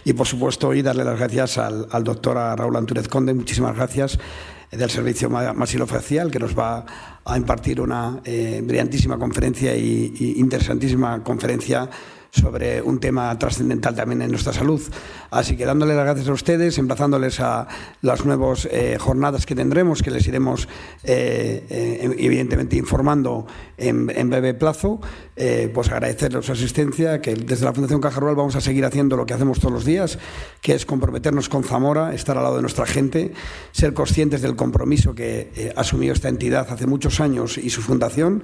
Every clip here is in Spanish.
Y, por supuesto, hoy darle las gracias al doctor Raúl Antúnez Conde. Muchísimas gracias, del Servicio Maxilofacial, que nos va a impartir una brillantísima conferencia y interesantísima conferencia sobre un tema trascendental también en nuestra salud. Así que dándoles las gracias a ustedes, emplazándoles a las nuevas jornadas que tendremos, que les iremos evidentemente informando en breve plazo, pues agradecerles su asistencia, que desde la Fundación Caja Rural vamos a seguir haciendo lo que hacemos todos los días, que es comprometernos con Zamora, estar al lado de nuestra gente, ser conscientes del compromiso que asumió esta entidad hace muchos años y su fundación,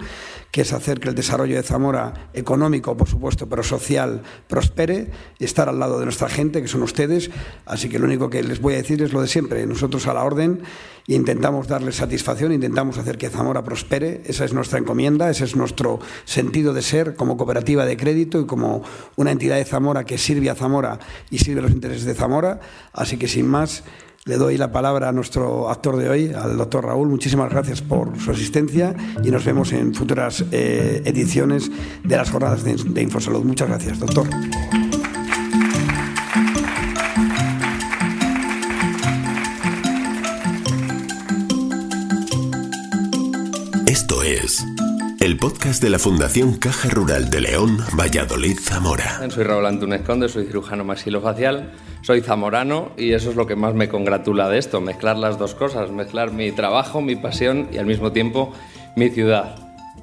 que es hacer que el desarrollo de Zamora, económico por supuesto, pero social, prospere, y estar al lado de nuestra gente, que son ustedes. Así que lo único que les voy a decir es lo de siempre: nosotros a la orden, e intentamos darles satisfacción, intentamos hacer que Zamora prospere. Esa es nuestra encomienda, ese es nuestro sentido de ser como cooperativa de crédito y como una entidad de Zamora que sirve a Zamora y sirve los intereses de Zamora. Así que, sin más, le doy la palabra a nuestro actor de hoy, al doctor Raúl. Muchísimas gracias por su asistencia y nos vemos en futuras ediciones de las jornadas de Infosalud. Muchas gracias, doctor. Esto es el podcast de la Fundación Caja Rural de León, Valladolid, Zamora. Soy Raúl Antúnez Conde, soy cirujano maxilofacial, soy zamorano y eso es lo que más me congratula de esto, mezclar las dos cosas, mezclar mi trabajo, mi pasión y al mismo tiempo mi ciudad.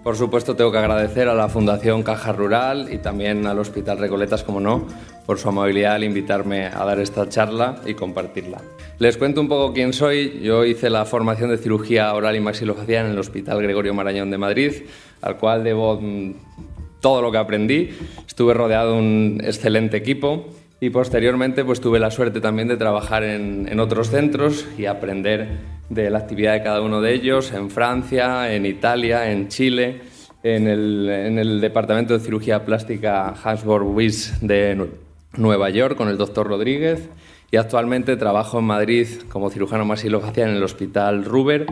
Por supuesto, tengo que agradecer a la Fundación Caja Rural y también al Hospital Recoletas, como no, por su amabilidad al invitarme a dar esta charla y compartirla. Les cuento un poco quién soy. Yo hice la formación de cirugía oral y maxilofacial en el Hospital Gregorio Marañón de Madrid, al cual debo todo lo que aprendí. Estuve rodeado de un excelente equipo y posteriormente pues tuve la suerte también de trabajar en otros centros y aprender de la actividad de cada uno de ellos, en Francia, en Italia, en Chile, en el Departamento de Cirugía Plástica Hansburg-Wyss de Nueva York con el doctor Rodríguez, y actualmente trabajo en Madrid como cirujano maxilofacial en el Hospital Ruber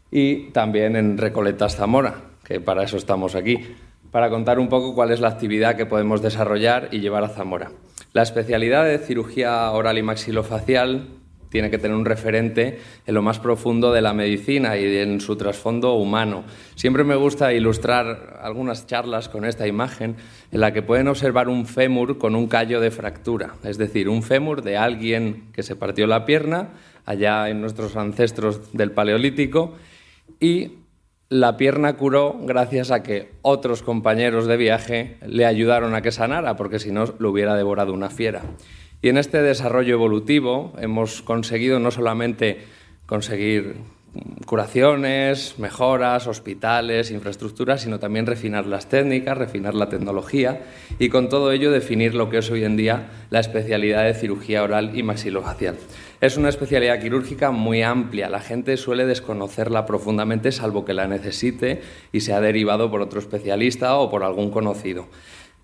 y también en Recoletas Zamora, que para eso estamos aquí, para contar un poco cuál es la actividad que podemos desarrollar y llevar a Zamora. La especialidad de cirugía oral y maxilofacial tiene que tener un referente en lo más profundo de la medicina y en su trasfondo humano. Siempre me gusta ilustrar algunas charlas con esta imagen en la que pueden observar un fémur con un callo de fractura, es decir, un fémur de alguien que se partió la pierna allá en nuestros ancestros del Paleolítico, y la pierna curó gracias a que otros compañeros de viaje le ayudaron a que sanara, porque si no lo hubiera devorado una fiera. Y en este desarrollo evolutivo hemos conseguido no solamente conseguir curaciones, mejoras, hospitales, infraestructuras, sino también refinar las técnicas, refinar la tecnología y con todo ello definir lo que es hoy en día la especialidad de cirugía oral y maxilofacial. Es una especialidad quirúrgica muy amplia, la gente suele desconocerla profundamente salvo que la necesite y sea derivado por otro especialista o por algún conocido.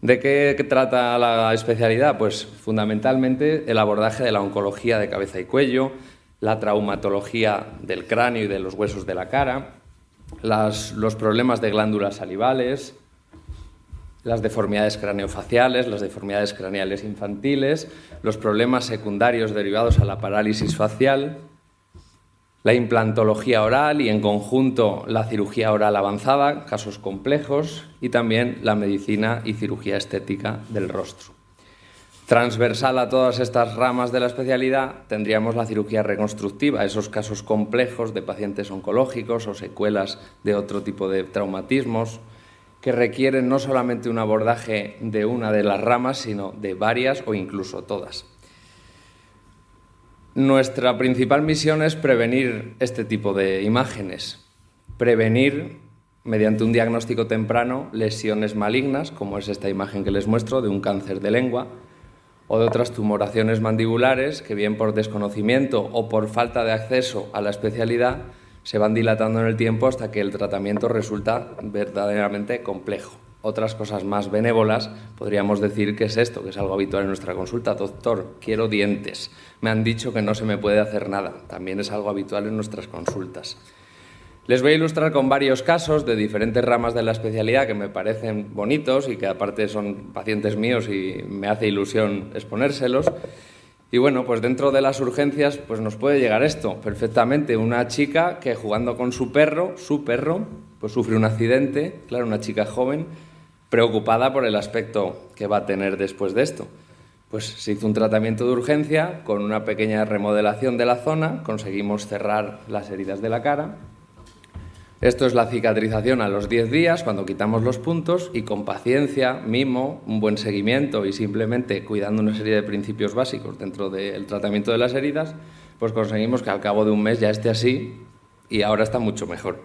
¿De qué trata la especialidad? Pues fundamentalmente el abordaje de la oncología de cabeza y cuello, la traumatología del cráneo y de los huesos de la cara, los problemas de glándulas salivales, las deformidades craneofaciales, las deformidades craneales infantiles, los problemas secundarios derivados a la parálisis facial, la implantología oral y en conjunto la cirugía oral avanzada, casos complejos, y también la medicina y cirugía estética del rostro. Transversal a todas estas ramas de la especialidad tendríamos la cirugía reconstructiva, esos casos complejos de pacientes oncológicos o secuelas de otro tipo de traumatismos que requieren no solamente un abordaje de una de las ramas, sino de varias o incluso todas. Nuestra principal misión es prevenir este tipo de imágenes, prevenir mediante un diagnóstico temprano lesiones malignas, como es esta imagen que les muestro de un cáncer de lengua, o de otras tumoraciones mandibulares que bien por desconocimiento o por falta de acceso a la especialidad se van dilatando en el tiempo hasta que el tratamiento resulta verdaderamente complejo. Otras cosas más benévolas podríamos decir que es esto, que es algo habitual en nuestra consulta. Doctor, quiero dientes. Me han dicho que no se me puede hacer nada. También es algo habitual en nuestras consultas. Les voy a ilustrar con varios casos de diferentes ramas de la especialidad que me parecen bonitos y que aparte son pacientes míos y me hace ilusión exponérselos. Y bueno, pues dentro de las urgencias pues nos puede llegar esto perfectamente. Una chica que jugando con su perro, pues sufre un accidente, claro, una chica joven, preocupada por el aspecto que va a tener después de esto. Pues se hizo un tratamiento de urgencia con una pequeña remodelación de la zona, conseguimos cerrar las heridas de la cara. Esto es la cicatrización a los 10 días, cuando quitamos los puntos, y con paciencia, mimo, un buen seguimiento y simplemente cuidando una serie de principios básicos dentro del tratamiento de las heridas, pues conseguimos que al cabo de un mes ya esté así y ahora está mucho mejor.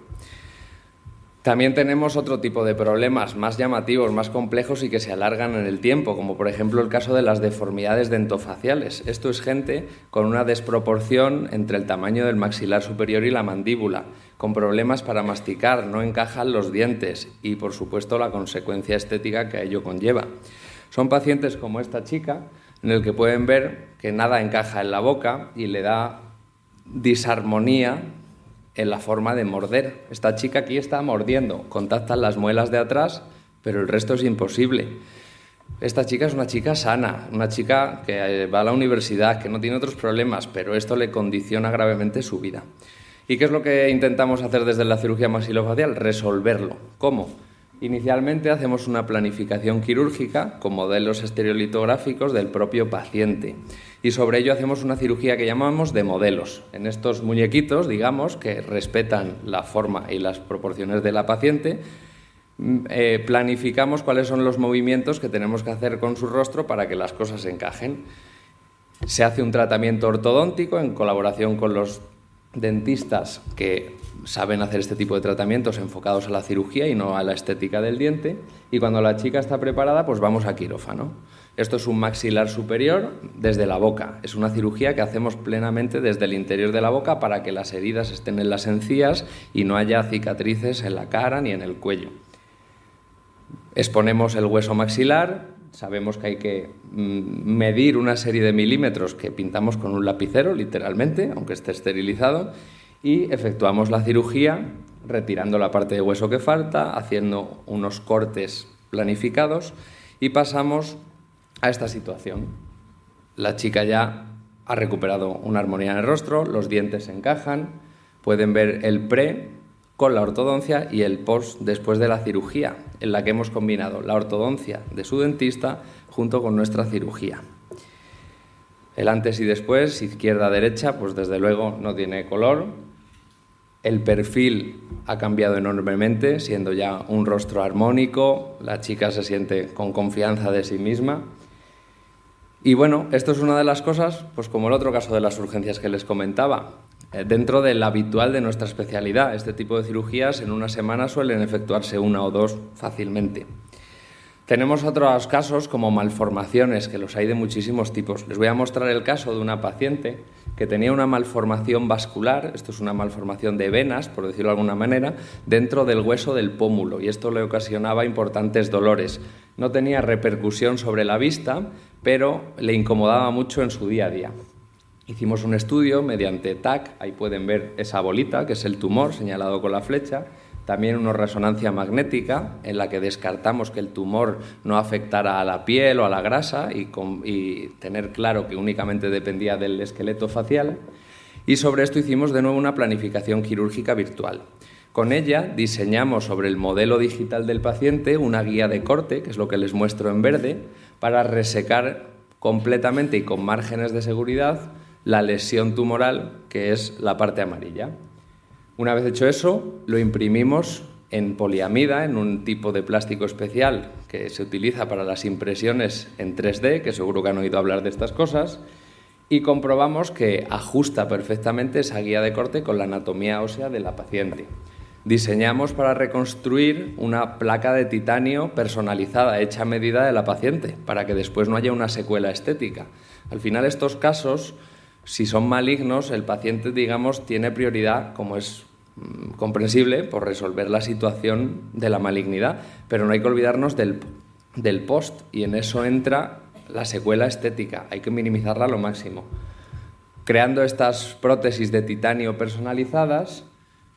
También tenemos otro tipo de problemas más llamativos, más complejos y que se alargan en el tiempo, como por ejemplo el caso de las deformidades dentofaciales. Esto es gente con una desproporción entre el tamaño del maxilar superior y la mandíbula, con problemas para masticar, no encajan los dientes y por supuesto la consecuencia estética que a ello conlleva. Son pacientes como esta chica, en el que pueden ver que nada encaja en la boca y le da disarmonía en la forma de morder. Esta chica aquí está mordiendo, contactan las muelas de atrás, pero el resto es imposible. Esta chica es una chica sana, una chica que va a la universidad, que no tiene otros problemas, pero esto le condiciona gravemente su vida. ¿Y qué es lo que intentamos hacer desde la cirugía maxilofacial? Resolverlo. ¿Cómo? Inicialmente hacemos una planificación quirúrgica con modelos estereolitográficos del propio paciente y sobre ello hacemos una cirugía que llamamos de modelos. En estos muñequitos, digamos, que respetan la forma y las proporciones de la paciente, planificamos cuáles son los movimientos que tenemos que hacer con su rostro para que las cosas encajen. Se hace un tratamiento ortodóntico en colaboración con los dentistas que saben hacer este tipo de tratamientos enfocados a la cirugía y no a la estética del diente, y cuando la chica está preparada pues vamos a quirófano. Esto es un maxilar superior desde la boca, es una cirugía que hacemos plenamente desde el interior de la boca para que las heridas estén en las encías y no haya cicatrices en la cara ni en el cuello. Exponemos el hueso maxilar, sabemos que hay que medir una serie de milímetros que pintamos con un lapicero, literalmente, aunque esté esterilizado, y efectuamos la cirugía retirando la parte de hueso que falta, haciendo unos cortes planificados y pasamos a esta situación. La chica ya ha recuperado una armonía en el rostro, los dientes se encajan, pueden ver el pre con la ortodoncia y el post después de la cirugía, en la que hemos combinado la ortodoncia de su dentista junto con nuestra cirugía. El antes y después, izquierda-derecha, pues desde luego no tiene color. El perfil ha cambiado enormemente, siendo ya un rostro armónico, la chica se siente con confianza de sí misma. Y bueno, esto es una de las cosas, pues como el otro caso de las urgencias que les comentaba. Dentro del habitual de nuestra especialidad, este tipo de cirugías en una semana suelen efectuarse 1 o 2 fácilmente. Tenemos otros casos como malformaciones, que los hay de muchísimos tipos. Les voy a mostrar el caso de una paciente que tenía una malformación vascular, esto es una malformación de venas, por decirlo de alguna manera, dentro del hueso del pómulo, y esto le ocasionaba importantes dolores. No tenía repercusión sobre la vista, pero le incomodaba mucho en su día a día. Hicimos un estudio mediante TAC, ahí pueden ver esa bolita, que es el tumor señalado con la flecha, también una resonancia magnética en la que descartamos que el tumor no afectara a la piel o a la grasa y tener claro que únicamente dependía del esqueleto facial. Y sobre esto hicimos de nuevo una planificación quirúrgica virtual. Con ella diseñamos sobre el modelo digital del paciente una guía de corte, que es lo que les muestro en verde, para resecar completamente y con márgenes de seguridad la lesión tumoral, que es la parte amarilla. Una vez hecho eso, lo imprimimos en poliamida, en un tipo de plástico especial que se utiliza para las impresiones en 3D, que seguro que han oído hablar de estas cosas, y comprobamos que ajusta perfectamente esa guía de corte con la anatomía ósea de la paciente. Diseñamos para reconstruir una placa de titanio personalizada, hecha a medida de la paciente, para que después no haya una secuela estética. Al final, estos casos, si son malignos, el paciente, digamos, tiene prioridad, como es comprensible, por resolver la situación de la malignidad, pero no hay que olvidarnos del post, y en eso entra la secuela estética, hay que minimizarla a lo máximo. Creando estas prótesis de titanio personalizadas,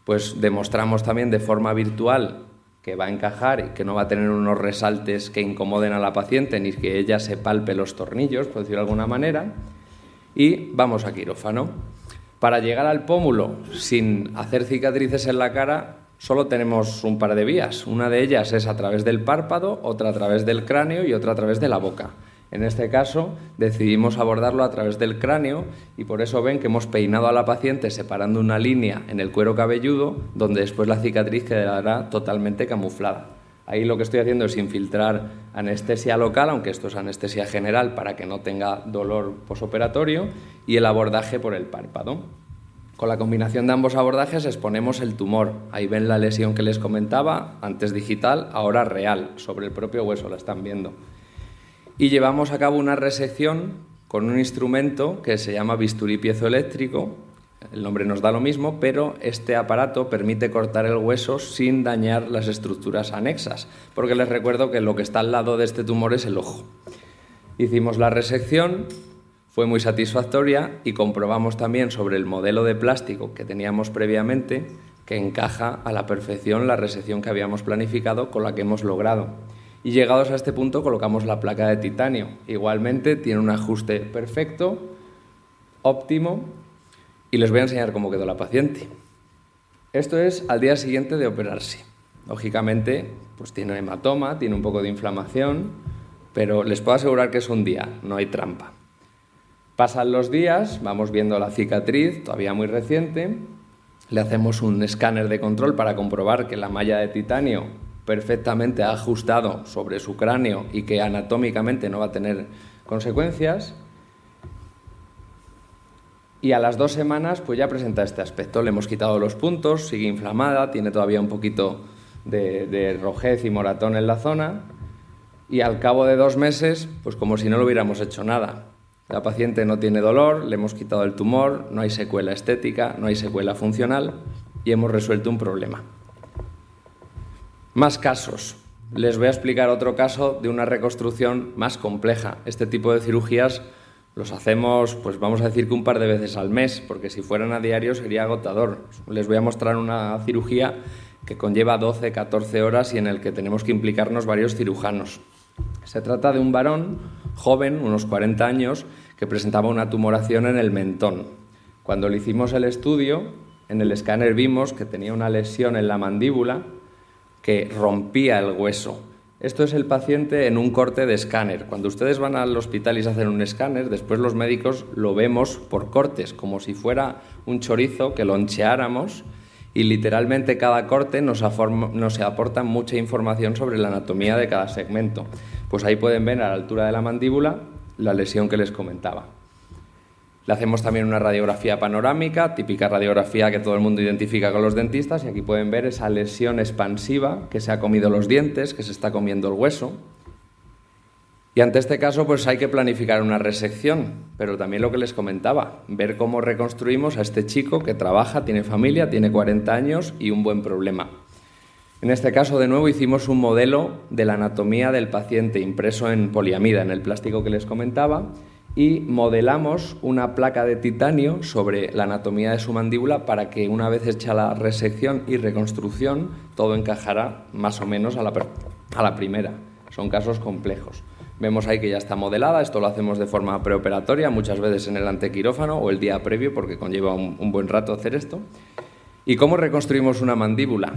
pues demostramos también de forma virtual que va a encajar y que no va a tener unos resaltes que incomoden a la paciente ni que ella se palpe los tornillos, por decirlo de alguna manera. y vamos a quirófano. Para llegar al pómulo sin hacer cicatrices en la cara solo tenemos un par de vías. Una de ellas es a través del párpado, otra a través del cráneo y otra a través de la boca. En este caso decidimos abordarlo a través del cráneo y por eso ven que hemos peinado a la paciente separando una línea en el cuero cabelludo donde después la cicatriz quedará totalmente camuflada. Ahí lo que estoy haciendo es infiltrar anestesia local, aunque esto es anestesia general para que no tenga dolor posoperatorio, y el abordaje por el párpado. Con la combinación de ambos abordajes exponemos el tumor. Ahí ven la lesión que les comentaba, antes digital, ahora real, sobre el propio hueso, la están viendo. Y llevamos a cabo una resección con un instrumento que se llama bisturí piezoeléctrico. El nombre nos da lo mismo, pero este aparato permite cortar el hueso sin dañar las estructuras anexas, porque les recuerdo que lo que está al lado de este tumor es el ojo. Hicimos la resección, fue muy satisfactoria y comprobamos también sobre el modelo de plástico que teníamos previamente que encaja a la perfección la resección que habíamos planificado con la que hemos logrado. Y llegados a este punto colocamos la placa de titanio. Igualmente tiene un ajuste perfecto, óptimo, y les voy a enseñar cómo quedó la paciente. Esto es al día siguiente de operarse. Lógicamente, pues tiene hematoma, tiene un poco de inflamación, pero les puedo asegurar que es un día, no hay trampa. Pasan los días, vamos viendo la cicatriz, todavía muy reciente, le hacemos un escáner de control para comprobar que la malla de titanio perfectamente ha ajustado sobre su cráneo y que anatómicamente no va a tener consecuencias. Y a las 2 semanas pues ya presenta este aspecto. Le hemos quitado los puntos, sigue inflamada, tiene todavía un poquito de rojez y moratón en la zona. Y al cabo de 2 meses, pues como si no le hubiéramos hecho nada. La paciente no tiene dolor, le hemos quitado el tumor, no hay secuela estética, no hay secuela funcional y hemos resuelto un problema. Más casos. Les voy a explicar otro caso de una reconstrucción más compleja. Este tipo de cirugías los hacemos, pues vamos a decir que un par de veces al mes, porque si fueran a diario sería agotador. Les voy a mostrar una cirugía que conlleva 12, 14 horas y en el que tenemos que implicarnos varios cirujanos. Se trata de un varón joven, unos 40 años, que presentaba una tumoración en el mentón. Cuando le hicimos el estudio, en el escáner vimos que tenía una lesión en la mandíbula que rompía el hueso. Esto es el paciente en un corte de escáner. Cuando ustedes van al hospital y se hacen un escáner, después los médicos lo vemos por cortes, como si fuera un chorizo que loncheáramos y literalmente cada corte nos aporta mucha información sobre la anatomía de cada segmento. Pues ahí pueden ver a la altura de la mandíbula la lesión que les comentaba. Le hacemos también una radiografía panorámica, típica radiografía que todo el mundo identifica con los dentistas, y aquí pueden ver esa lesión expansiva que se ha comido los dientes, que se está comiendo el hueso. Y ante este caso pues hay que planificar una resección, pero también lo que les comentaba, ver cómo reconstruimos a este chico que trabaja, tiene familia, tiene 40 años y un buen problema. En este caso, de nuevo, hicimos un modelo de la anatomía del paciente impreso en poliamida, en el plástico que les comentaba, y modelamos una placa de titanio sobre la anatomía de su mandíbula para que una vez hecha la resección y reconstrucción todo encajara más o menos a la primera. Son casos complejos. Vemos ahí que ya está modelada, esto lo hacemos de forma preoperatoria, muchas veces en el antequirófano o el día previo porque conlleva un buen rato hacer esto. ¿Y cómo reconstruimos una mandíbula?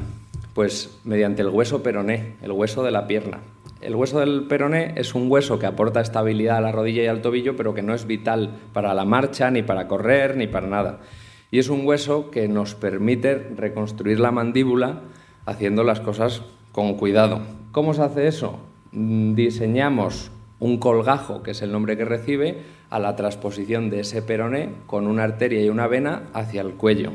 Pues mediante el hueso peroné, el hueso de la pierna. El hueso del peroné es un hueso que aporta estabilidad a la rodilla y al tobillo, pero que no es vital para la marcha, ni para correr, ni para nada. Y es un hueso que nos permite reconstruir la mandíbula haciendo las cosas con cuidado. ¿Cómo se hace eso? Diseñamos un colgajo, que es el nombre que recibe, a la transposición de ese peroné con una arteria y una vena hacia el cuello.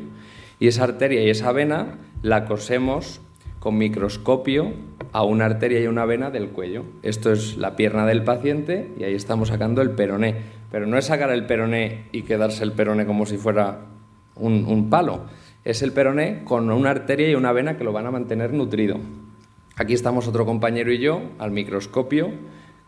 Y esa arteria y esa vena la cosemos con microscopio a una arteria y una vena del cuello. Esto es la pierna del paciente y ahí estamos sacando el peroné. Pero no es sacar el peroné y quedarse el peroné como si fuera un palo. Es el peroné con una arteria y una vena que lo van a mantener nutrido. Aquí estamos otro compañero y yo al microscopio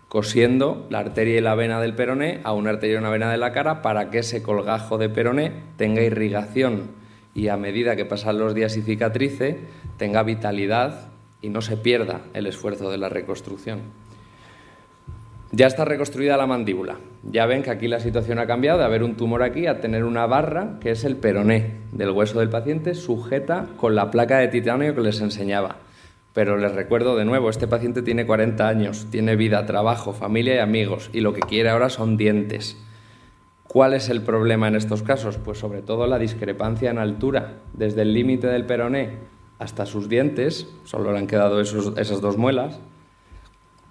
cosiendo la arteria y la vena del peroné a una arteria y una vena de la cara para que ese colgajo de peroné tenga irrigación y a medida que pasan los días y cicatrice tenga vitalidad y no se pierda el esfuerzo de la reconstrucción. Ya está reconstruida la mandíbula. Ya ven que aquí la situación ha cambiado de haber un tumor aquí a tener una barra, que es el peroné del hueso del paciente, sujeta con la placa de titanio que les enseñaba. Pero les recuerdo de nuevo, este paciente tiene 40 años, tiene vida, trabajo, familia y amigos, y lo que quiere ahora son dientes. ¿Cuál es el problema en estos casos? Pues sobre todo la discrepancia en altura, desde el límite del peroné hasta sus dientes, solo le han quedado esas 2 muelas.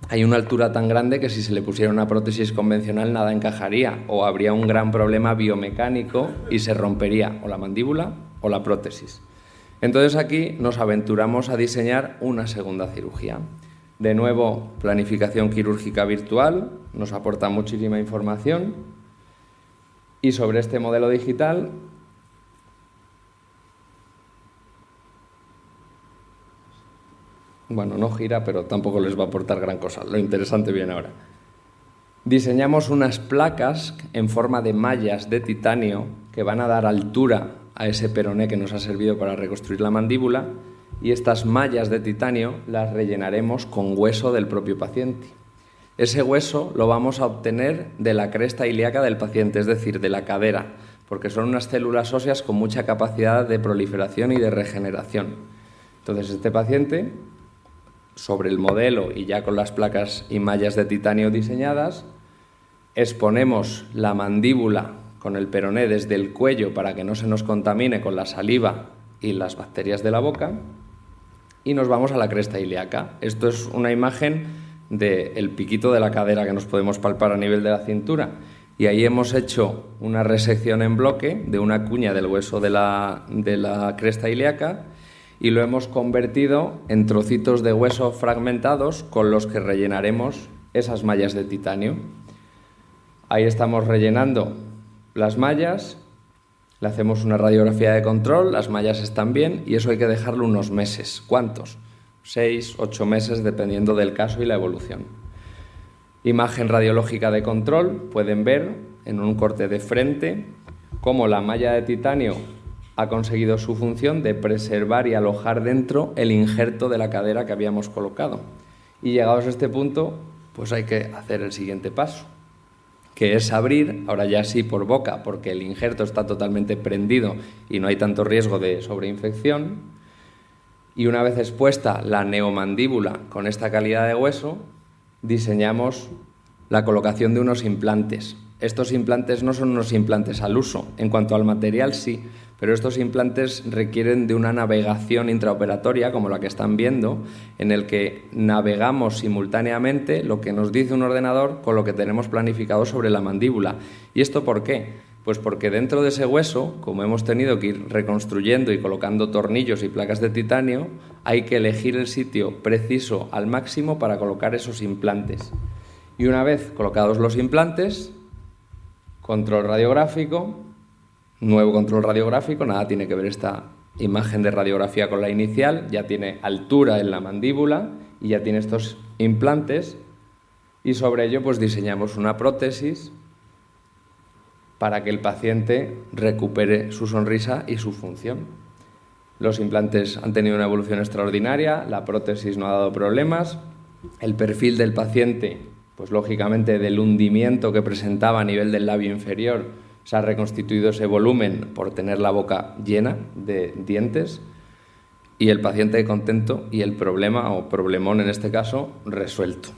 Hay una altura tan grande que si se le pusiera una prótesis convencional nada encajaría, o habría un gran problema biomecánico y se rompería o la mandíbula o la prótesis. Entonces aquí nos aventuramos a diseñar una segunda cirugía. De nuevo, planificación quirúrgica virtual, nos aporta muchísima información, y sobre este modelo digital bueno, no gira, pero tampoco les va a aportar gran cosa. Lo interesante viene ahora. Diseñamos unas placas en forma de mallas de titanio que van a dar altura a ese peroné que nos ha servido para reconstruir la mandíbula, y estas mallas de titanio las rellenaremos con hueso del propio paciente. Ese hueso lo vamos a obtener de la cresta ilíaca del paciente, es decir, de la cadera, porque son unas células óseas con mucha capacidad de proliferación y de regeneración. Entonces, este paciente, sobre el modelo y ya con las placas y mallas de titanio diseñadas, exponemos la mandíbula con el peroné desde el cuello para que no se nos contamine con la saliva y las bacterias de la boca, y nos vamos a la cresta ilíaca. Esto es una imagen del piquito de la cadera que nos podemos palpar a nivel de la cintura, y ahí hemos hecho una resección en bloque de una cuña del hueso de la cresta ilíaca, y lo hemos convertido en trocitos de hueso fragmentados con los que rellenaremos esas mallas de titanio. Ahí estamos rellenando las mallas, le hacemos una radiografía de control, las mallas están bien, y eso hay que dejarlo unos meses. ¿Cuántos? 6, 8 meses, dependiendo del caso y la evolución. Imagen radiológica de control, pueden ver en un corte de frente cómo la malla de titanio ha conseguido su función de preservar y alojar dentro el injerto de la cadera que habíamos colocado. Y llegados a este punto, pues hay que hacer el siguiente paso, que es abrir, ahora ya sí por boca, porque el injerto está totalmente prendido y no hay tanto riesgo de sobreinfección. Y una vez expuesta la neomandíbula con esta calidad de hueso, diseñamos la colocación de unos implantes. Estos implantes no son unos implantes al uso, en cuanto al material sí, pero estos implantes requieren de una navegación intraoperatoria, como la que están viendo, en el que navegamos simultáneamente lo que nos dice un ordenador con lo que tenemos planificado sobre la mandíbula. ¿Y esto por qué? Pues porque dentro de ese hueso, como hemos tenido que ir reconstruyendo y colocando tornillos y placas de titanio, hay que elegir el sitio preciso al máximo para colocar esos implantes. Y una vez colocados los implantes, control radiográfico, nuevo control radiográfico, nada tiene que ver esta imagen de radiografía con la inicial, ya tiene altura en la mandíbula y ya tiene estos implantes, y sobre ello pues diseñamos una prótesis para que el paciente recupere su sonrisa y su función. Los implantes han tenido una evolución extraordinaria, la prótesis no ha dado problemas, el perfil del paciente, pues lógicamente del hundimiento que presentaba a nivel del labio inferior, se ha reconstituido ese volumen por tener la boca llena de dientes, y el paciente contento y el problema, o problemón en este caso, resuelto.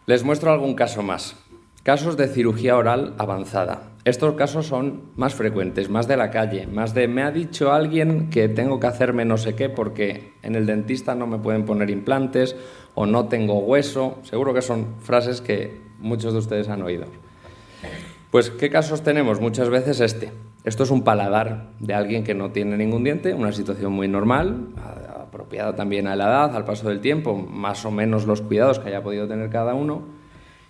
Les muestro algún caso más. Casos de cirugía oral avanzada. Estos casos son más frecuentes, más de la calle, más de me ha dicho alguien que tengo que hacerme no sé qué porque en el dentista no me pueden poner implantes o no tengo hueso. Seguro que son frases que muchos de ustedes han oído. Pues, ¿qué casos tenemos? Muchas veces Esto es un paladar de alguien que no tiene ningún diente, una situación muy normal, apropiada también a la edad, al paso del tiempo, más o menos los cuidados que haya podido tener cada uno.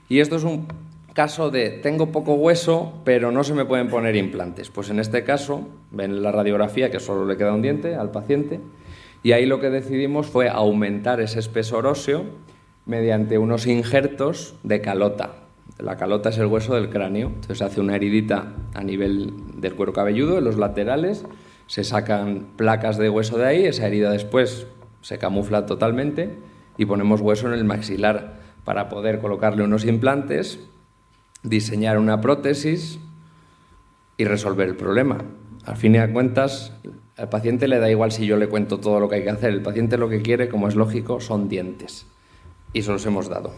Y esto es un caso de tengo poco hueso, pero no se me pueden poner implantes. Pues en este caso, ven la radiografía que solo le queda un diente al paciente, y ahí lo que decidimos fue aumentar ese espesor óseo mediante unos injertos de calota. La calota es el hueso del cráneo, entonces se hace una heridita a nivel del cuero cabelludo, en los laterales, se sacan placas de hueso de ahí, esa herida después se camufla totalmente y ponemos hueso en el maxilar para poder colocarle unos implantes, diseñar una prótesis y resolver el problema. Al fin y al cuentas, al paciente le da igual si yo le cuento todo lo que hay que hacer. El paciente lo que quiere, como es lógico, son dientes. Y se los hemos dado.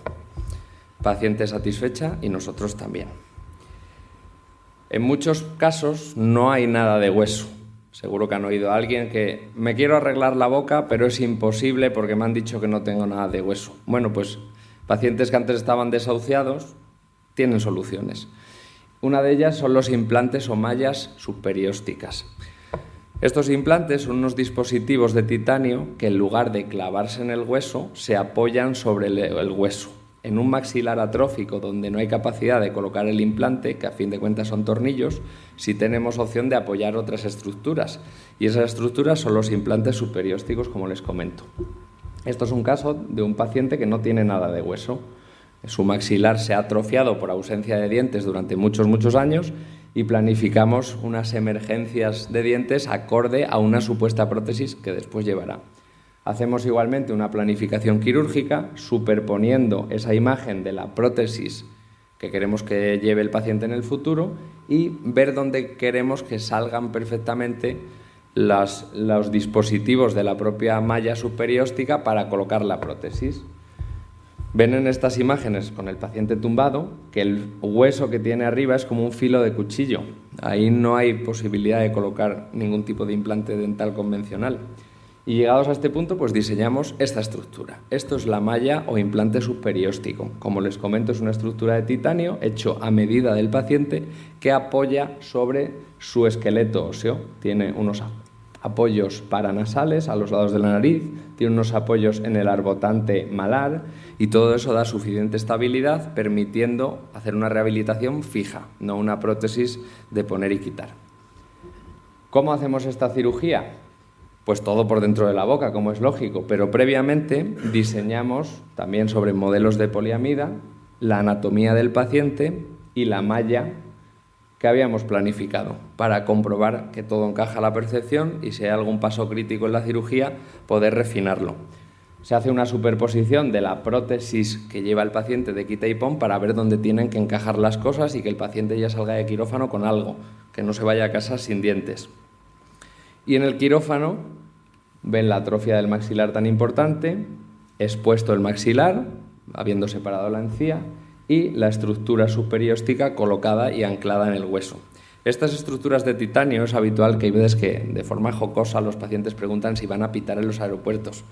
Paciente satisfecha y nosotros también. En muchos casos no hay nada de hueso. Seguro que han oído a alguien que me quiero arreglar la boca, pero es imposible porque me han dicho que no tengo nada de hueso. Bueno, pues pacientes que antes estaban desahuciados tienen soluciones. Una de ellas son los implantes o mallas subperiósticas. Estos implantes son unos dispositivos de titanio que en lugar de clavarse en el hueso, se apoyan sobre el hueso. En un maxilar atrófico donde no hay capacidad de colocar el implante, que a fin de cuentas son tornillos, sí tenemos opción de apoyar otras estructuras. Y esas estructuras son los implantes subperiósticos, como les comento. Esto es un caso de un paciente que no tiene nada de hueso. Su maxilar se ha atrofiado por ausencia de dientes durante muchos años y planificamos unas emergencias de dientes acorde a una supuesta prótesis que después llevará. Hacemos igualmente una planificación quirúrgica superponiendo esa imagen de la prótesis que queremos que lleve el paciente en el futuro y ver dónde queremos que salgan perfectamente los dispositivos de la propia malla subperióstica para colocar la prótesis. Ven en estas imágenes con el paciente tumbado que el hueso que tiene arriba es como un filo de cuchillo. Ahí no hay posibilidad de colocar ningún tipo de implante dental convencional. Y llegados a este punto, pues diseñamos esta estructura. Esto es la malla o implante subperióstico. Como les comento, es una estructura de titanio hecho a medida del paciente que apoya sobre su esqueleto óseo. Tiene unos apoyos paranasales a los lados de la nariz, tiene unos apoyos en el arbotante malar y todo eso da suficiente estabilidad permitiendo hacer una rehabilitación fija, no una prótesis de poner y quitar. ¿Cómo hacemos esta cirugía? Pues todo por dentro de la boca, como es lógico, pero previamente diseñamos también sobre modelos de poliamida la anatomía del paciente y la malla que habíamos planificado para comprobar que todo encaja a la perfección y si hay algún paso crítico en la cirugía, poder refinarlo. Se hace una superposición de la prótesis que lleva el paciente de quita y pon para ver dónde tienen que encajar las cosas y que el paciente ya salga de quirófano con algo, que no se vaya a casa sin dientes. Y en el quirófano ven la atrofia del maxilar tan importante, expuesto el maxilar, habiendo separado la encía, y la estructura subperióstica colocada y anclada en el hueso. Estas estructuras de titanio es habitual que hay veces que de forma jocosa los pacientes preguntan si van a pitar en los aeropuertos.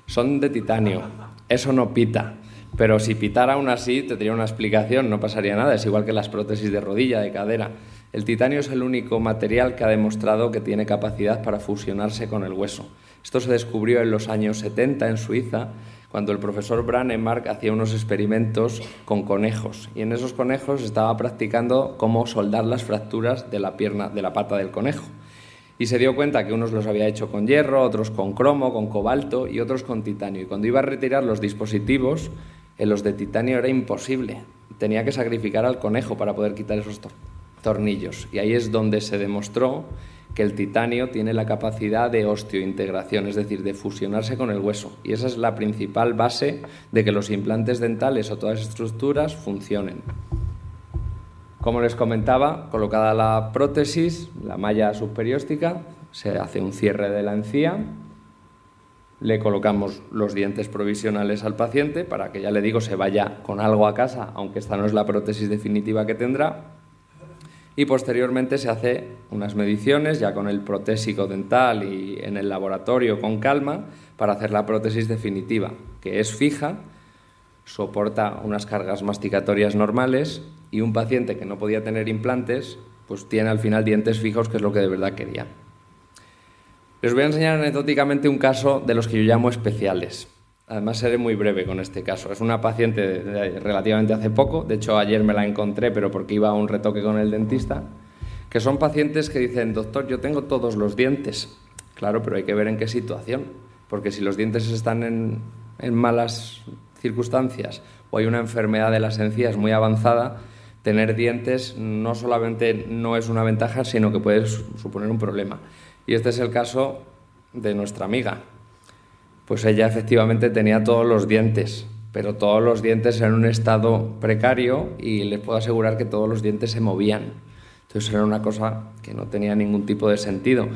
Son de titanio, eso no pita, pero si pitara aún así tendría una explicación, no pasaría nada, es igual que las prótesis de rodilla, de cadera. El titanio es el único material que ha demostrado que tiene capacidad para fusionarse con el hueso. Esto se descubrió en los años 70 en Suiza, cuando el profesor Brannemark hacía unos experimentos con conejos y en esos conejos estaba practicando cómo soldar las fracturas de la pierna, de la pata del conejo. Y se dio cuenta que unos los había hecho con hierro, otros con cromo, con cobalto y otros con titanio. Y cuando iba a retirar los dispositivos, en los de titanio era imposible. Tenía que sacrificar al conejo para poder quitar esos tornillos. Y ahí es donde se demostró que el titanio tiene la capacidad de osteointegración, es decir, de fusionarse con el hueso. Y esa es la principal base de que los implantes dentales o todas las estructuras funcionen. Como les comentaba, colocada la prótesis, la malla subperióstica, se hace un cierre de la encía, le colocamos los dientes provisionales al paciente para que, ya le digo, se vaya con algo a casa, aunque esta no es la prótesis definitiva que tendrá. Y posteriormente se hace unas mediciones ya con el protésico dental y en el laboratorio con calma para hacer la prótesis definitiva, que es fija, soporta unas cargas masticatorias normales y un paciente que no podía tener implantes pues tiene al final dientes fijos, que es lo que de verdad quería. Les voy a enseñar anecdóticamente un caso de los que yo llamo especiales. Además seré muy breve con este caso. Es una paciente de relativamente hace poco, de hecho ayer me la encontré, pero porque iba a un retoque con el dentista, que son pacientes que dicen, doctor, yo tengo todos los dientes. Claro, pero hay que ver en qué situación, porque si los dientes están en malas circunstancias o hay una enfermedad de las encías muy avanzada, tener dientes no solamente no es una ventaja, sino que puede suponer un problema. Y este es el caso de nuestra amiga. Pues ella efectivamente tenía todos los dientes, pero todos los dientes eran en un estado precario y les puedo asegurar que todos los dientes se movían. Entonces era una cosa que no tenía ningún tipo de sentido.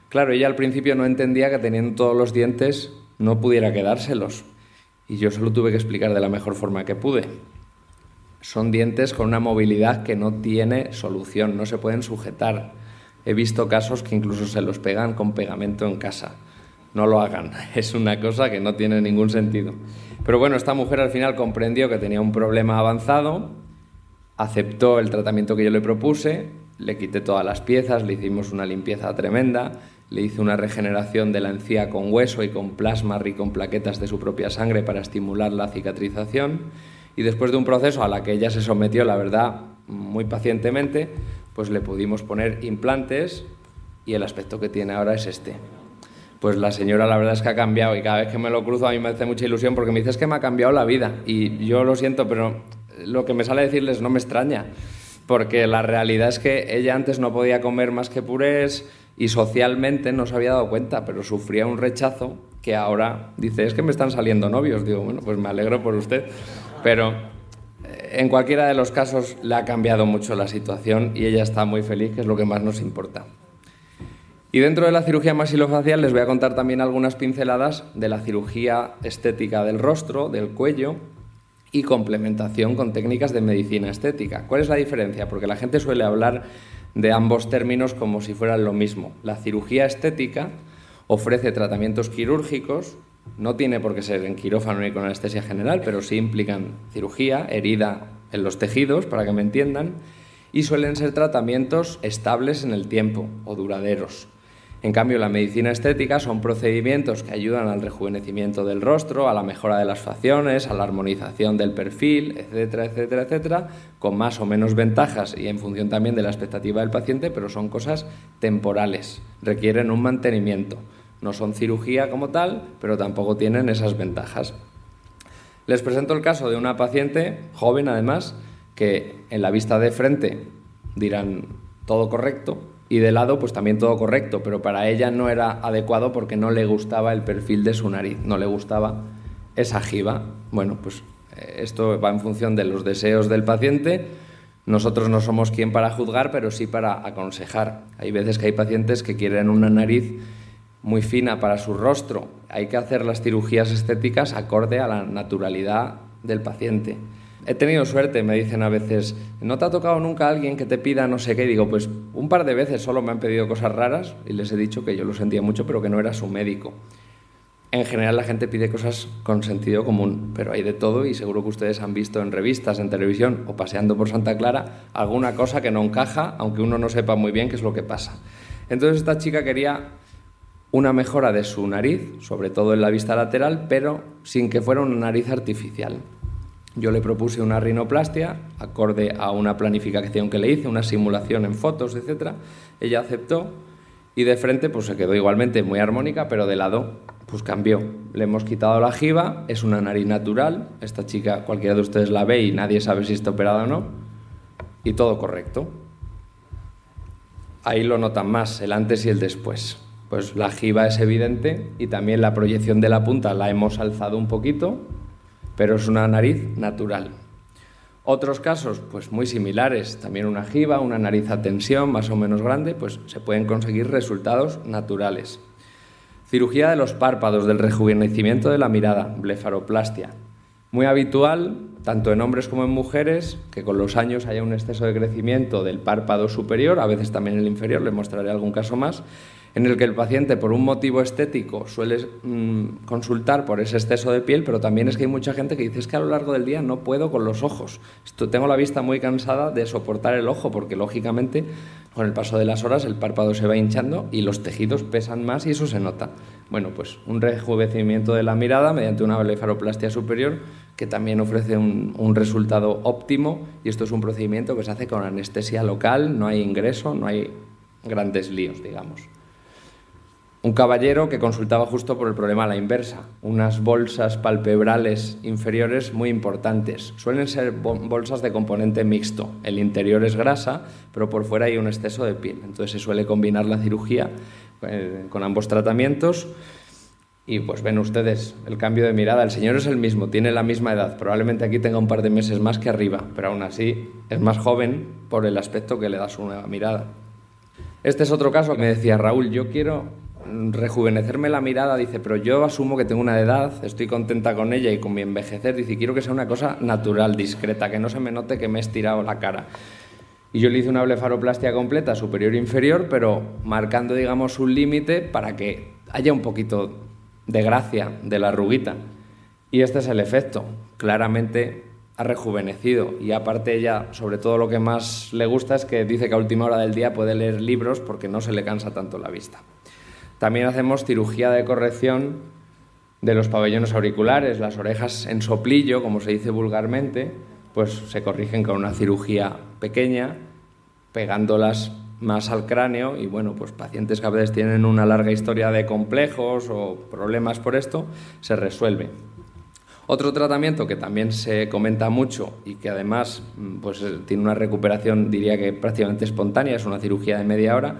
Claro, ella al principio no entendía que teniendo todos los dientes no pudiera quedárselos. Y yo se lo tuve que explicar de la mejor forma que pude. Son dientes con una movilidad que no tiene solución, no se pueden sujetar. He visto casos que incluso se los pegan con pegamento en casa. No lo hagan, es una cosa que no tiene ningún sentido. Pero bueno, esta mujer al final comprendió que tenía un problema avanzado, aceptó el tratamiento que yo le propuse, le quité todas las piezas, le hicimos una limpieza tremenda, le hice una regeneración de la encía con hueso y con plasma rico en plaquetas de su propia sangre para estimular la cicatrización, y después de un proceso a la que ella se sometió, la verdad, muy pacientemente, pues le pudimos poner implantes y el aspecto que tiene ahora es este. Pues la señora la verdad es que ha cambiado y cada vez que me lo cruzo a mí me hace mucha ilusión porque me dice es que me ha cambiado la vida y yo lo siento, pero lo que me sale a decirles no me extraña, porque la realidad es que ella antes no podía comer más que purés y socialmente no se había dado cuenta, pero sufría un rechazo que ahora dice es que me están saliendo novios. Digo, bueno, pues me alegro por usted, pero en cualquiera de los casos le ha cambiado mucho la situación y ella está muy feliz, que es lo que más nos importa. Y dentro de la cirugía maxilofacial les voy a contar también algunas pinceladas de la cirugía estética del rostro, del cuello y complementación con técnicas de medicina estética. ¿Cuál es la diferencia? Porque la gente suele hablar de ambos términos como si fueran lo mismo. La cirugía estética ofrece tratamientos quirúrgicos, no tiene por qué ser en quirófano ni con anestesia general, pero sí implican cirugía, herida en los tejidos, para que me entiendan, y suelen ser tratamientos estables en el tiempo o duraderos. En cambio, la medicina estética son procedimientos que ayudan al rejuvenecimiento del rostro, a la mejora de las facciones, a la armonización del perfil, etcétera, etcétera, etcétera, con más o menos ventajas y en función también de la expectativa del paciente, pero son cosas temporales, requieren un mantenimiento. No son cirugía como tal, pero tampoco tienen esas ventajas. Les presento el caso de una paciente, joven además, que en la vista de frente dirán todo correcto, y de lado pues también todo correcto, pero para ella no era adecuado porque no le gustaba el perfil de su nariz, no le gustaba esa jiba. Bueno, pues esto va en función de los deseos del paciente. Nosotros no somos quien para juzgar, pero sí para aconsejar. Hay veces que hay pacientes que quieren una nariz muy fina para su rostro. Hay que hacer las cirugías estéticas acorde a la naturalidad del paciente. He tenido suerte, me dicen a veces, ¿no te ha tocado nunca alguien que te pida no sé qué? Y digo, pues un par de veces solo me han pedido cosas raras y les he dicho que yo lo sentía mucho, pero que no era su médico. En general la gente pide cosas con sentido común, pero hay de todo y seguro que ustedes han visto en revistas, en televisión o paseando por Santa Clara alguna cosa que no encaja, aunque uno no sepa muy bien qué es lo que pasa. Entonces esta chica quería una mejora de su nariz, sobre todo en la vista lateral, pero sin que fuera una nariz artificial. Yo le propuse una rinoplastia, acorde a una planificación que le hice, una simulación en fotos, etc. Ella aceptó y de frente pues se quedó igualmente muy armónica, pero de lado pues cambió. Le hemos quitado la jiba, es una nariz natural. Esta chica, cualquiera de ustedes la ve y nadie sabe si está operada o no. Y todo correcto. Ahí lo notan más, el antes y el después. Pues la jiba es evidente y también la proyección de la punta la hemos alzado un poquito, pero es una nariz natural. Otros casos, pues muy similares, también una jiba, una nariz a tensión más o menos grande, pues se pueden conseguir resultados naturales. Cirugía de los párpados, del rejuvenecimiento de la mirada, blefaroplastia. Muy habitual, tanto en hombres como en mujeres, que con los años haya un exceso de crecimiento del párpado superior, a veces también el inferior, les mostraré algún caso más, en el que el paciente por un motivo estético suele consultar por ese exceso de piel, pero también es que hay mucha gente que dice es que a lo largo del día no puedo con los ojos. Tengo la vista muy cansada de soportar el ojo porque lógicamente con el paso de las horas el párpado se va hinchando y los tejidos pesan más y eso se nota. Bueno, pues un rejuvenecimiento de la mirada mediante una blefaroplastia superior que también ofrece un resultado óptimo y esto es un procedimiento que se hace con anestesia local, no hay ingreso, no hay grandes líos, digamos. Un caballero que consultaba justo por el problema a la inversa, unas bolsas palpebrales inferiores muy importantes. Suelen ser bolsas de componente mixto, el interior es grasa, pero por fuera hay un exceso de piel. Entonces se suele combinar la cirugía con ambos tratamientos. Y pues ven ustedes el cambio de mirada. El señor es el mismo, tiene la misma edad. Probablemente aquí tenga un par de meses más que arriba, pero aún así es más joven por el aspecto que le da su nueva mirada. Este es otro caso que me decía Raúl, yo quiero rejuvenecerme la mirada, dice, pero yo asumo que tengo una edad, estoy contenta con ella y con mi envejecer, dice, quiero que sea una cosa natural, discreta, que no se me note que me he estirado la cara. Y yo le hice una blefaroplastia completa, superior e inferior, pero marcando, digamos, un límite para que haya un poquito de gracia de la arruguita. Y este es el efecto. Claramente ha rejuvenecido. Y aparte ella, sobre todo lo que más le gusta es que dice que a última hora del día puede leer libros porque no se le cansa tanto la vista. También hacemos cirugía de corrección de los pabellones auriculares, las orejas en soplillo, como se dice vulgarmente, pues se corrigen con una cirugía pequeña, pegándolas más al cráneo y bueno, pues pacientes que a veces tienen una larga historia de complejos o problemas por esto, se resuelve. Otro tratamiento que también se comenta mucho y que además pues tiene una recuperación, diría que prácticamente espontánea, es una cirugía de media hora,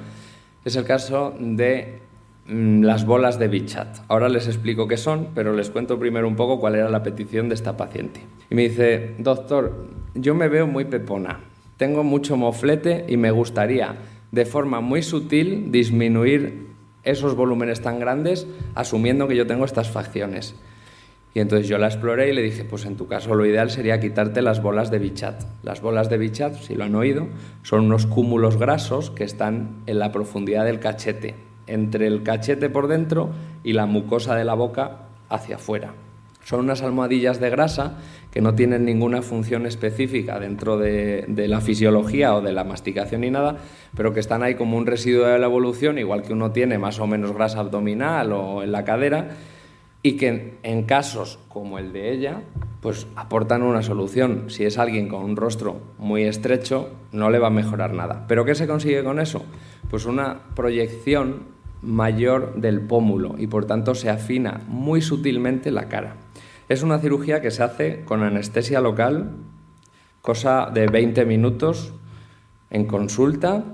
es el caso de las bolas de Bichat. Ahora les explico qué son, pero les cuento primero un poco cuál era la petición de esta paciente. Y me dice, doctor, yo me veo muy pepona, tengo mucho moflete y me gustaría de forma muy sutil disminuir esos volúmenes tan grandes asumiendo que yo tengo estas facciones. Y entonces yo la exploré y le dije, pues en tu caso lo ideal sería quitarte las bolas de Bichat. Las bolas de Bichat, si lo han oído, son unos cúmulos grasos que están en la profundidad del cachete, entre el cachete por dentro y la mucosa de la boca hacia afuera. Son unas almohadillas de grasa que no tienen ninguna función específica dentro de la fisiología o de la masticación ni nada, pero que están ahí como un residuo de la evolución, igual que uno tiene más o menos grasa abdominal o en la cadera, y que en casos como el de ella, pues aportan una solución. Si es alguien con un rostro muy estrecho, no le va a mejorar nada. ¿Pero qué se consigue con eso? Pues una proyección mayor del pómulo y por tanto se afina muy sutilmente la cara. Es una cirugía que se hace con anestesia local, cosa de 20 minutos en consulta,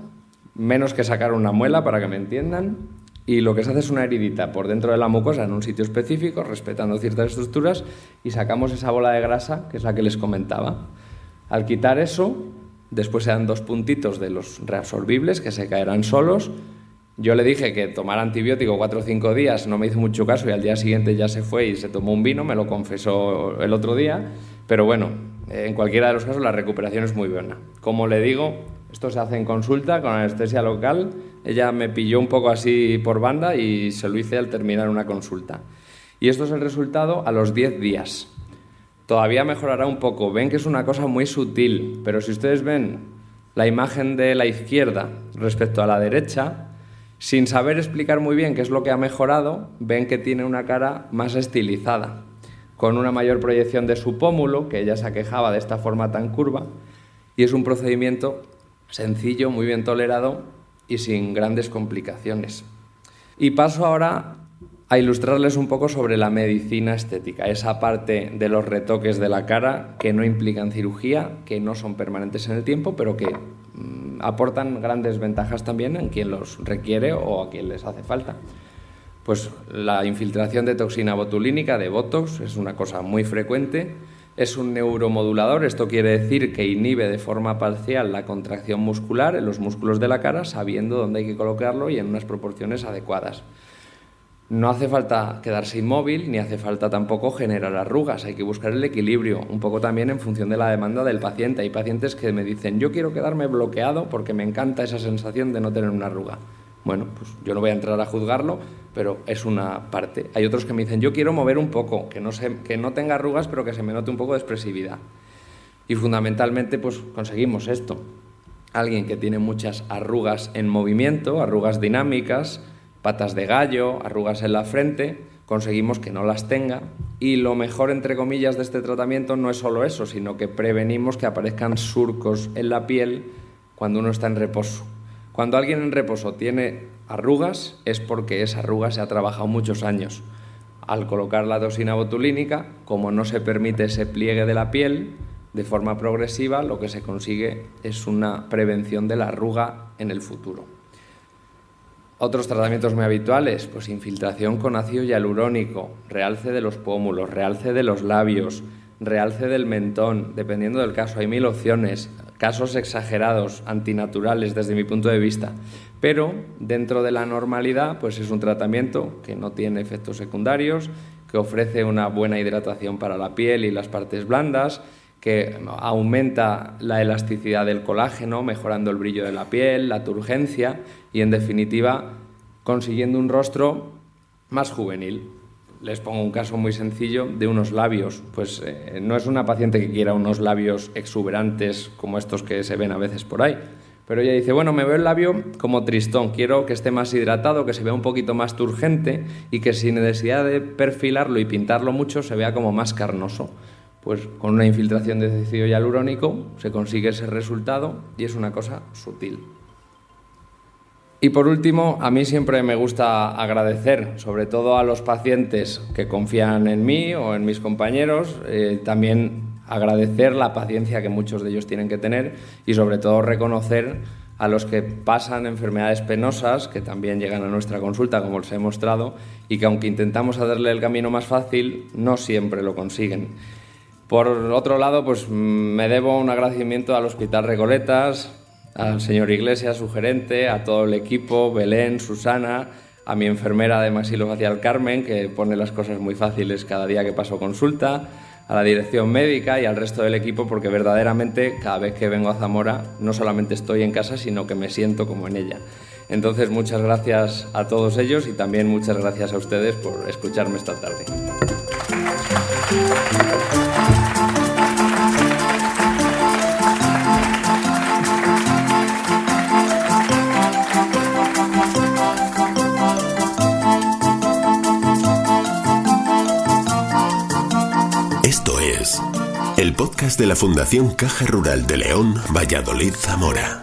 menos que sacar una muela para que me entiendan, y lo que se hace es una heridita por dentro de la mucosa en un sitio específico, respetando ciertas estructuras, y sacamos esa bola de grasa, que es la que les comentaba. Al quitar eso, después se dan 2 puntitos de los reabsorbibles que se caerán solos. Yo le dije que tomara antibiótico 4 o 5 días, no me hizo mucho caso y al día siguiente ya se fue y se tomó un vino, me lo confesó el otro día, pero bueno, en cualquiera de los casos la recuperación es muy buena. Como le digo, esto se hace en consulta con anestesia local, ella me pilló un poco así por banda y se lo hice al terminar una consulta. Y esto es el resultado a los 10 días. Todavía mejorará un poco, ven que es una cosa muy sutil, pero si ustedes ven la imagen de la izquierda respecto a la derecha, sin saber explicar muy bien qué es lo que ha mejorado, ven que tiene una cara más estilizada, con una mayor proyección de su pómulo, que ella se aquejaba de esta forma tan curva, y es un procedimiento sencillo, muy bien tolerado y sin grandes complicaciones. Y paso ahora a ilustrarles un poco sobre la medicina estética, esa parte de los retoques de la cara que no implican cirugía, que no son permanentes en el tiempo, pero que aportan grandes ventajas también en quien los requiere o a quien les hace falta. Pues la infiltración de toxina botulínica, de Botox, es una cosa muy frecuente. Es un neuromodulador, esto quiere decir que inhibe de forma parcial la contracción muscular en los músculos de la cara, sabiendo dónde hay que colocarlo y en unas proporciones adecuadas. No hace falta quedarse inmóvil, ni hace falta tampoco generar arrugas, hay que buscar el equilibrio, un poco también en función de la demanda del paciente. Hay pacientes que me dicen, yo quiero quedarme bloqueado porque me encanta esa sensación de no tener una arruga. Bueno, pues yo no voy a entrar a juzgarlo, pero es una parte. Hay otros que me dicen, yo quiero mover un poco, que no tenga arrugas, pero que se me note un poco de expresividad. Y fundamentalmente pues conseguimos esto. Alguien que tiene muchas arrugas en movimiento, arrugas dinámicas, patas de gallo, arrugas en la frente, conseguimos que no las tenga y lo mejor, entre comillas, de este tratamiento no es solo eso, sino que prevenimos que aparezcan surcos en la piel cuando uno está en reposo. Cuando alguien en reposo tiene arrugas es porque esa arruga se ha trabajado muchos años. Al colocar la toxina botulínica, como no se permite ese pliegue de la piel, de forma progresiva lo que se consigue es una prevención de la arruga en el futuro. Otros tratamientos muy habituales, pues infiltración con ácido hialurónico, realce de los pómulos, realce de los labios, realce del mentón, dependiendo del caso. Hay 1000 opciones, casos exagerados, antinaturales desde mi punto de vista. Pero dentro de la normalidad, pues es un tratamiento que no tiene efectos secundarios, que ofrece una buena hidratación para la piel y las partes blandas, que aumenta la elasticidad del colágeno, mejorando el brillo de la piel, la turgencia y, en definitiva, consiguiendo un rostro más juvenil. Les pongo un caso muy sencillo de unos labios. Pues no es una paciente que quiera unos labios exuberantes como estos que se ven a veces por ahí, pero ella dice, bueno, me veo el labio como tristón, quiero que esté más hidratado, que se vea un poquito más turgente y que sin necesidad de perfilarlo y pintarlo mucho se vea como más carnoso. Pues con una infiltración de ácido hialurónico se consigue ese resultado y es una cosa sutil. Y por último, a mí siempre me gusta agradecer, sobre todo a los pacientes que confían en mí o en mis compañeros, también agradecer la paciencia que muchos de ellos tienen que tener y sobre todo reconocer a los que pasan enfermedades penosas, que también llegan a nuestra consulta, como os he mostrado, y que aunque intentamos hacerle el camino más fácil, no siempre lo consiguen. Por otro lado, pues me debo un agradecimiento al Hospital Recoletas, al señor Iglesias, su gerente, a todo el equipo, Belén, Susana, a mi enfermera de maxilofacial Carmen, que pone las cosas muy fáciles cada día que paso consulta, a la dirección médica y al resto del equipo, porque verdaderamente cada vez que vengo a Zamora no solamente estoy en casa, sino que me siento como en ella. Entonces, muchas gracias a todos ellos y también muchas gracias a ustedes por escucharme esta tarde. Esto es el podcast de la Fundación Caja Rural de León, Valladolid, Zamora.